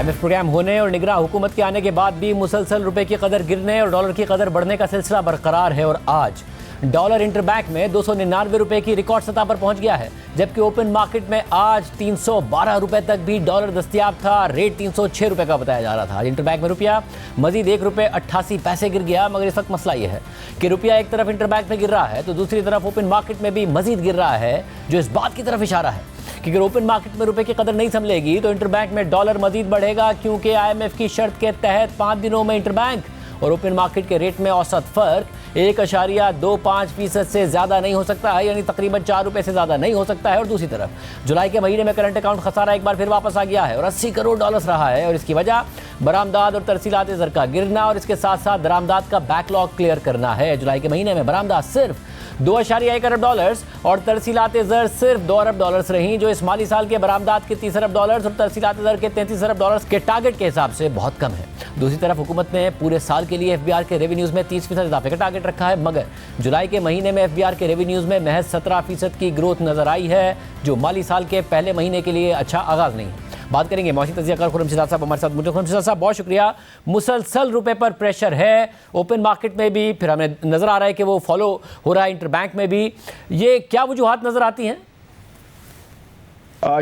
IMF programme होने और निगरान हुकूमत के आने के बाद भी मुसलसल रुपए की कदर गिरने और डॉलर की कदर बढ़ने का सिलसिला बरकरार है और आज डॉलर इंटरबैंक में 299 रुपए की रिकॉर्ड सतह पर पहुंच गया है, जबकि ओपन मार्केट में आज 312 रुपए तक भी डॉलर दस्तयाब था। रेट 306 रुपए का बताया जा रहा था। आज इंटरबैंक में रुपया मजीद 1 रुपये 88 पैसे गिर गया। मगर इस वक्त मसला यह है कि रुपया एक तरफ इंटरबैंक में गिर रहा है तो दूसरी तरफ ओपन मार्केट में भी मजीद गिर रहा है, जो इस बात की तरफ इशारा है कि अगर ओपन मार्केट में रुपए की कदर नहीं संभलेगी तो इंटरबैंक में डॉलर मजीद बढ़ेगा, क्योंकि IMF की शर्त के तहत 5 दिनों में इंटरबैंक और ओपन मार्केट के रेट में औसत फर्क 1.25% से ज्यादा नहीं हो सकता है, यानी तकरीबन 4 रुपए से ज्यादा नहीं हो सकता है। और दूसरी तरफ जुलाई के महीने में करंट अकाउंट खसारा एक बार फिर वापस आ गया है और 80 करोड़ डॉलर रहा है, और इसकी वजह बरामदात और तरसीलात ज़र का गिरना और इसके साथ साथ दरामदात का बैकलॉग क्लियर करना है। जुलाई के महीने में बरामदात सिर्फ 2.1 अरब डॉलर्स और तरसीलात ज़र सिर्फ 2 अरब डॉलर्स रही, जो इस माली साल के बरामदात के 30 अरब डॉलर्स और तरसीलात ज़र के 33 अरब डॉलर्स के टारगेट के हिसाब से बहुत कम है। दूसरी तरफ हुकूमत ने पूरे साल के लिए FBR के रेवेन्यूज़ में 30% इजाफे का टारगेट रखा है, मगर जुलाई के महीने में FBR के रेवेन्यूज़ में महज 17% की ग्रोथ नजर आई है, जो माली साल के पहले महीने के लिए अच्छा आगाज़ नहीं है। बात करेंगे मौसी तजियाकार खुर्रमशिद साहब हमारे साथ मौजूद। खुर्रमशिद साहब बहुत शुक्रिया। मुसलसल रुपए पर प्रेशर है ओपन मार्केट में भी, फिर हमें नज़र आ रहा है कि वो फॉलो हो रहा है इंटरबैंक में भी। ये क्या वजूहात नज़र आती हैं?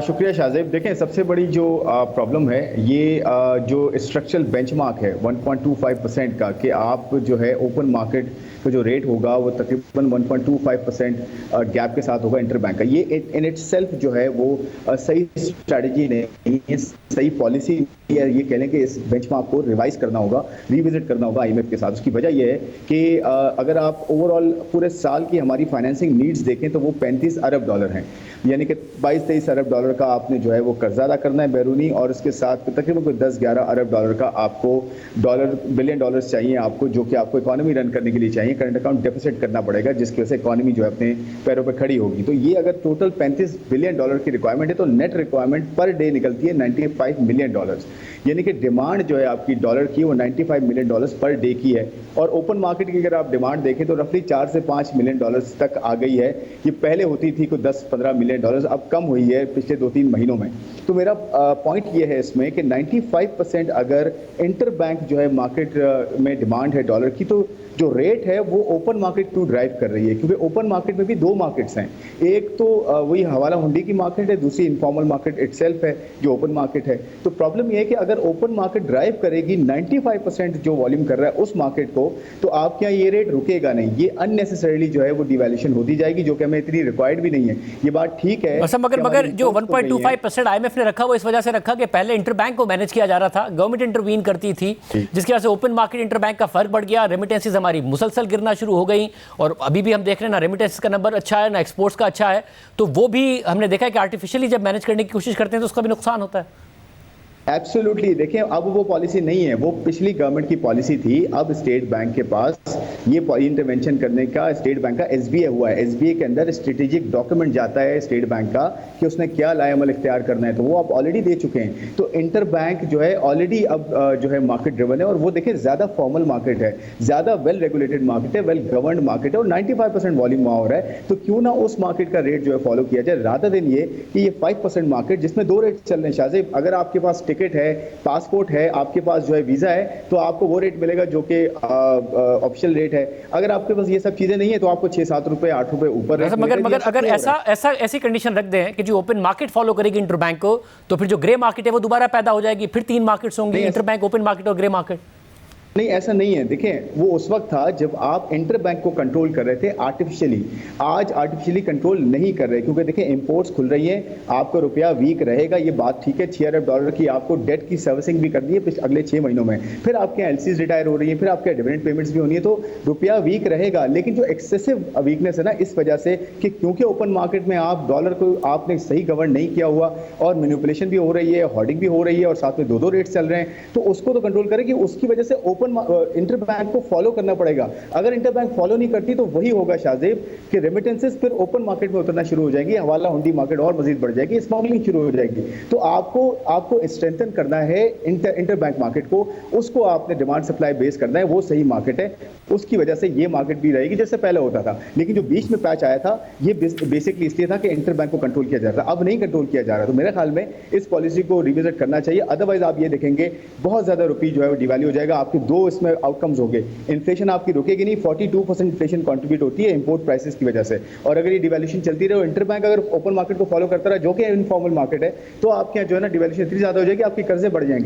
शुक्रिया शाहजेब। देखें, सबसे बड़ी जो प्रॉब्लम है ये जो स्ट्रक्चरल बेंचमार्क है 1.25% का, कि आप जो है ओपन मार्केट का जो रेट होगा वो तकरीबन 1.25% गैप के साथ होगा इंटरबैंक का। ये इन इटसेल्फ जो है वो सही स्ट्रैटेजी नहीं है, सही पॉलिसी है। ये कह लें कि इस बेंचमार्क को रिवाइज करना होगा, रिविजिट करना होगा IMF के साथ। उसकी वजह यह है कि अगर आप ओवरऑल पूरे साल की हमारी फाइनेंसिंग नीड्स देखें तो वो 35 अरब डॉलर हैं, यानी कि 22-23 अरब डॉलर का आपने जो है वो कर्जा अदा करना है बैरूनी, और उसके साथ तकरीबन कोई 10-11 अरब डॉलर का आपको बिलियन डॉलर्स चाहिए आपको, जो कि आपको इकॉनमी रन करने के लिए चाहिए। करंट अकाउंट डेफिसिट करना पड़ेगा, जिसकी वजह से इकॉनमी जो है अपने पैरों पर खड़ी होगी। तो ये अगर टोटल 35 बिलियन डॉलर की रिक्वायरमेंट है तो नेट रिक्वायरमेंट पर डे निकलती है 95 मिलियन डॉलर्स, यानी कि डिमांड जो है आपकी डॉलर की वो 95 मिलियन डॉलर्स पर डे की है। और ओपन मार्केट की अगर आप डिमांड देखें तो रफली 4 से 5 मिलियन डॉलर्स तक आ गई है। ये पहले होती थी कोई 10-15 मिलियन डॉलर्स, अब कम हुई है पिछले 2-3 महीनों में। तो मेरा पॉइंट ये है इसमें कि 95% अगर इंटरबैंक जो है मार्केट में डिमांड है डॉलर की, तो जो रेट है वो ओपन मार्केट टू ड्राइव कर रही है, क्योंकि ओपन मार्केट में भी 2 मार्केट्स हैं। एक तो वही हवाला हुंडी की मार्केट है, दूसरी इनफॉर्मल मार्केट इटसेल्फ है जो ओपन मार्केट है। तो प्रॉब्लम ये है कि अगर ओपन मार्केट ड्राइव करेगी 95% जो वॉल्यूम कर रहा है उस मार्केट को, तो आपके यहाँ ये रेट रुकेगा नहीं, ये अननेसेसरीली जो है वो डिवैल्यूएशन होती जाएगी, जो कि हमें इतनी रिक्वायर्ड भी नहीं है। ये बात ठीक है, मगर जो 1.25% IMF ने रखा वो इस वजह से रखा कि पहले इंटरबैंक को मैनेज किया जा रहा था, गवर्नमेंट इंटरवीन करती थी, जिसकी वजह से ओपन मार्केट इंटरबैंक का फर्क बढ़ गया, रेमिटेंसेस हमारी मुसलसल गिरना शुरू हो गई। और अभी भी हम देख रहे हैं ना रेमिटेंसेस का नंबर अच्छा है ना एक्सपोर्ट्स का अच्छा है, तो वो भी हमने देखा है कि आर्टिफिशियली जब मैनेज करने की कोशिश करते हैं तो उसका भी नुकसान होता है। एब्सोल्युटली। देखिए, अब वो पॉलिसी नहीं है, वो पिछली गवर्नमेंट की पॉलिसी थी। अब स्टेट बैंक के पास ये इंटरवेंशन करने का, स्टेट बैंक का SBA हुआ है। SBA के अंदर स्ट्रेटेजिक डॉक्यूमेंट जाता है स्टेट बैंक का कि उसने क्या लाएअमल इख्तियार करना है, तो वो आप ऑलरेडी दे चुके हैं। तो इंटर बैंक जो है ऑलरेडी अब जो है मार्केट ड्रिवन है, और वो देखिए ज़्यादा फॉर्मल मार्केट है, ज़्यादा वेल रेगुलेटेड मार्केट है, वेल गवर्नड मार्केट है, और 95% वॉल्यूम वहाँ हो रहा है। तो क्यों ना उस मार्केट का रेट जो है फॉलो किया जाए, रादर देन ये कि ये 5% मार्केट जिसमें 2 रेट चल रहे हैं। शाहजेब, अगर आपके पास टिकट है, पासपोर्ट है, आपके पास जो है वीजा है, तो आपको वो रेट मिलेगा जो कि ऑफिशियल रेट है। अगर आपके पास ये सब चीजें नहीं है तो आपको 6-7 रुपए 8 रुपए ऊपर रेट मगर अगर ऐसी कंडीशन रख दें कि जो ओपन मार्केट फॉलो करेगी इंटरबैंक को, तो फिर जो ग्रे मार्केट है वो दोबारा पैदा हो जाएगी, फिर 3 मार्केट्स होंगी, इंटरबैंक, ओपन मार्केट और ग्रे मार्केट। नहीं, ऐसा नहीं है। देखें, वो उस वक्त था जब आप इंटरबैंक को कंट्रोल कर रहे थे आर्टिफिशियली। आज आर्टिफिशियली कंट्रोल नहीं कर रहे, क्योंकि देखें इंपोर्ट्स खुल रही हैं, आपका रुपया वीक रहेगा, ये बात ठीक है। 6 अरब डॉलर की आपको डेट की सर्विसिंग भी करनी है अगले 6 महीनों में, फिर आपके LCs रिटायर हो रही है, फिर आपके डिविडेंड पेमेंट्स भी होनी है, तो रुपया वीक रहेगा। लेकिन जो एक्सेसिव वीकनेस है ना, इस वजह से कि क्योंकि ओपन मार्केट में आप डॉलर को आपने सही गवर्न नहीं किया हुआ, और मैनिपुलेशन भी हो रही है, होर्डिंग भी हो रही है, और साथ में 2-2 रेट्स चल रहे हैं, तो उसको तो कंट्रोल करेगी। उसकी वजह से ओपन इंटर बैंक को फॉलो करना पड़ेगा। अगर इंटर बैंक फॉलो नहीं करती तो वही होगा शाहजेब कि रेमिटेंसेस फिर ओपन मार्केट में उतरना शुरू हो जाएगी, हवाला हुंडी मार्केट और मजीद बढ़ जाएगी, स्मगलिंग शुरू हो जाएगी। तो आपको स्ट्रेंथन करना है इंटर बैंक मार्केट को, उसको आपने डिमांड सप्लाई बेस करना है, वो सही मार्केट है। उसकी वजह से ये मार्केट भी रहेगी जैसे पहले होता था। लेकिन जो बीच में पैच आया था ये बेसिकली इसलिए था कि इंटर बैंक को कंट्रोल किया जा रहा था, अब नहीं कंट्रोल किया जा रहा। तो मेरे ख्याल में इस पॉलिसी को रिविजिट करना चाहिए। अदरवाइज आप ये देखेंगे बहुत ज्यादा रुपये जो है वो डिवैल्यू हो जाएगा। आपके दो इसमें आउटकम्स होंगे, इन्फ्लेशन आपकी रुकेगी नहीं, 42% इन्फ्लेशन कंट्रीब्यूट होती है इंपोर्ट प्राइसेस की वजह से। और अगर ये डिवैल्यूएशन चलती रहे और इंटर बैंक अगर ओपन मार्केट को फॉलो करता रहा जो कि इनफॉर्मल मार्केट है, तो आपके यहाँ जो है ना डिवैल्यूएशन इतनी ज्यादा हो जाएगी आपके कर्जे बढ़ जाएंगे।